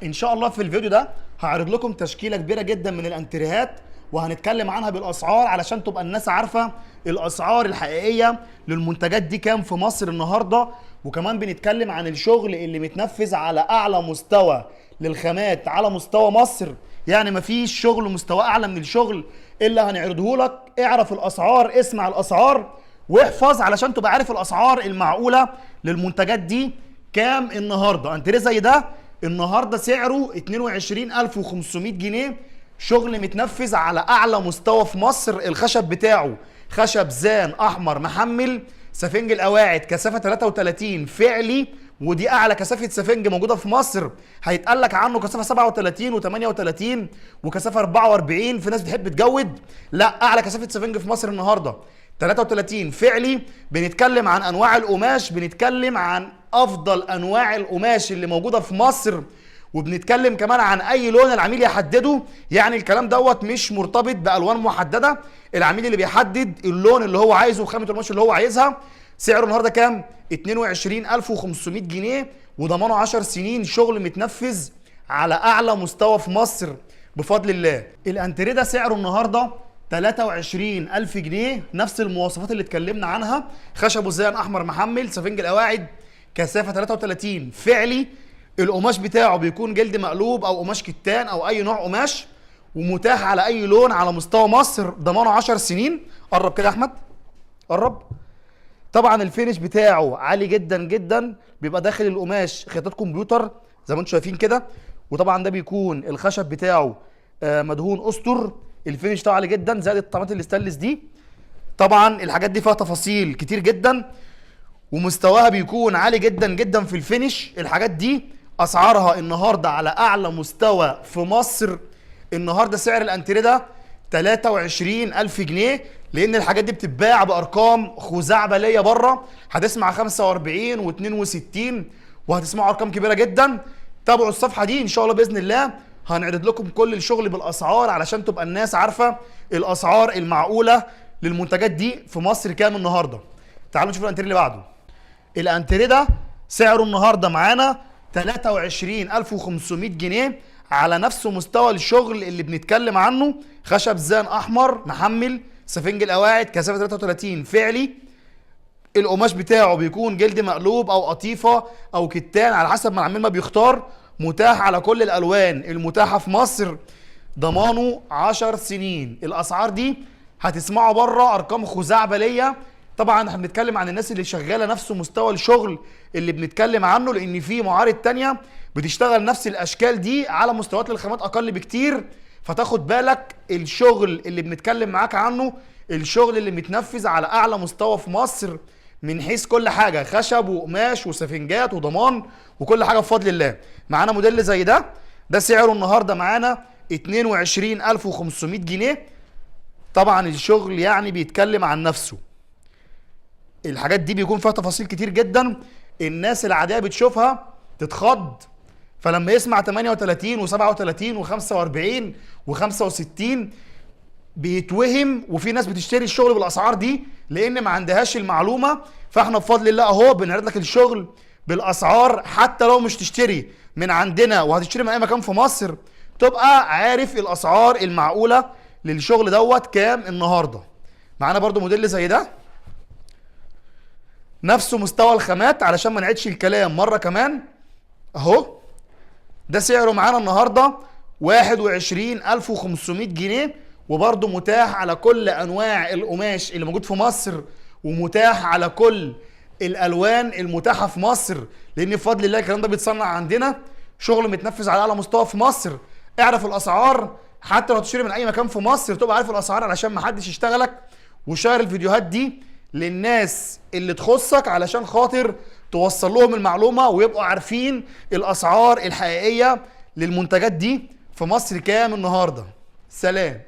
ان شاء الله في الفيديو ده هعرض لكم تشكيله كبيره جدا من الانتريهات، وهنتكلم عنها بالاسعار علشان تبقى الناس عارفه الاسعار الحقيقيه للمنتجات دي كام في مصر النهارده. وكمان بنتكلم عن الشغل اللي متنفذ على اعلى مستوى للخامات على مستوى مصر، يعني مفيش شغل مستوى اعلى من الشغل الا هنعرضه لك. اعرف الاسعار، اسمع الاسعار واحفظ علشان تبقى عارف الاسعار المعقوله للمنتجات دي كام النهارده. انتريه زي ده النهارده سعره 22500 جنيه، شغل متنفذ على اعلى مستوى في مصر. الخشب بتاعه خشب زان احمر محمل، سفنج القواعد كثافه 33 فعلي، ودي اعلى كثافه سفنج موجوده في مصر. هيتقال لك عنه كثافه 37 و38 وكثافه 44. في ناس بتحب تجود، لا، اعلى كثافه سفنج في مصر النهارده 33 فعلي. بنتكلم عن انواع القماش، بنتكلم عن افضل انواع القماش اللي موجوده في مصر، وبنتكلم كمان عن اي لون العميل يحدده. يعني الكلام دوت مش مرتبط بالوان محدده، العميل اللي بيحدد اللون اللي هو عايزه وخامه القماش اللي هو عايزها. سعره النهارده كام؟ 22500 جنيه، وضمانه 10 سنين، شغل متنفذ على اعلى مستوى في مصر بفضل الله. الانتريه ده سعره النهارده 23000 جنيه، نفس المواصفات اللي اتكلمنا عنها. خشبه زان احمر محمل، سفنج القواعد كثافه 33 فعلي. القماش بتاعه بيكون جلد مقلوب او قماش كتان او اي نوع قماش، ومتاح على اي لون على مستوى مصر، ضمانه 10 سنين. قرب كده يا احمد، قرب. طبعا الفينش بتاعه عالي جدا جدا، بيبقى داخل القماش خياطات كمبيوتر زي ما انتم شايفين كده. وطبعا ده بيكون الخشب بتاعه مدهون اسطر. الفينش بتاعه عالي جدا، زائد الطماطم الاستانلس دي. طبعا الحاجات دي فيها تفاصيل كتير جدا، ومستواها بيكون عالي جدا جدا في الفينش. الحاجات دي اسعارها النهارده على اعلى مستوى في مصر. النهارده سعر الانتريه ده 23000 جنيه، لان الحاجات دي بتتباع بارقام خزعبليه بره. هتسمع 45 و62 وهتسمعوا ارقام كبيره جدا. تابعوا الصفحه دي ان شاء الله باذن الله، هنعرض لكم كل الشغل بالاسعار علشان تبقى الناس عارفه الاسعار المعقوله للمنتجات دي في مصر كام النهارده. تعالوا نشوف الانتريه اللي بعده. الانتريه ده سعره النهارده معانا 23500 جنيه، على نفس مستوى الشغل اللي بنتكلم عنه. خشب زان احمر محمل، سفنج القواعد كثافه 33 فعلي. القماش بتاعه بيكون جلد مقلوب او قطيفه او كتان على حسب ما العميل ما بيختار، متاح على كل الالوان المتاحه في مصر، ضمانه 10 سنين. الاسعار دي هتسمعوا بره ارقام خزعبليه. طبعا احنا بنتكلم عن الناس اللي شغاله نفس مستوى الشغل اللي بنتكلم عنه، لان في معارض تانية بتشتغل نفس الاشكال دي على مستويات للخامات اقل بكتير. فتاخد بالك الشغل اللي بنتكلم معاك عنه، الشغل اللي متنفذ على اعلى مستوى في مصر من حيث كل حاجه، خشب وقماش وسفنجات وضمان وكل حاجه بفضل الله. معانا موديل زي ده سعره النهارده معانا 22500 جنيه. طبعا الشغل يعني بيتكلم عن نفسه. الحاجات دي بيكون فيها تفاصيل كتير جدا، الناس العاديه بتشوفها تتخض، فلما يسمع 38 و37 و45 و65 بيتوهم. وفي ناس بتشتري الشغل بالاسعار دي لان ما عندهاش المعلومه. فاحنا بفضل الله اهو بنعرض لك الشغل بالاسعار، حتى لو مش تشتري من عندنا وهتشتري من اي مكان في مصر، تبقى عارف الاسعار المعقوله للشغل دوت كام النهارده. معانا برضو موديل زي ده، نفس مستوى الخامات علشان ما نعيدش الكلام مره كمان اهو. ده سعره معانا النهارده 21500 جنيه، وبرده متاح على كل انواع القماش اللي موجود في مصر، ومتاح على كل الالوان المتاحه في مصر، لان بفضل الله الكلام ده بيتصنع عندنا، شغل متنفذ على اعلى مستوى في مصر. اعرف الاسعار، حتى لو تشتري من اي مكان في مصر تبقى عارف الاسعار علشان ما حدش يشتغلك. وشير الفيديوهات دي للناس اللي تخصك علشان خاطر توصل لهم المعلومه ويبقوا عارفين الاسعار الحقيقيه للمنتجات دي في مصر كام النهارده. سلام.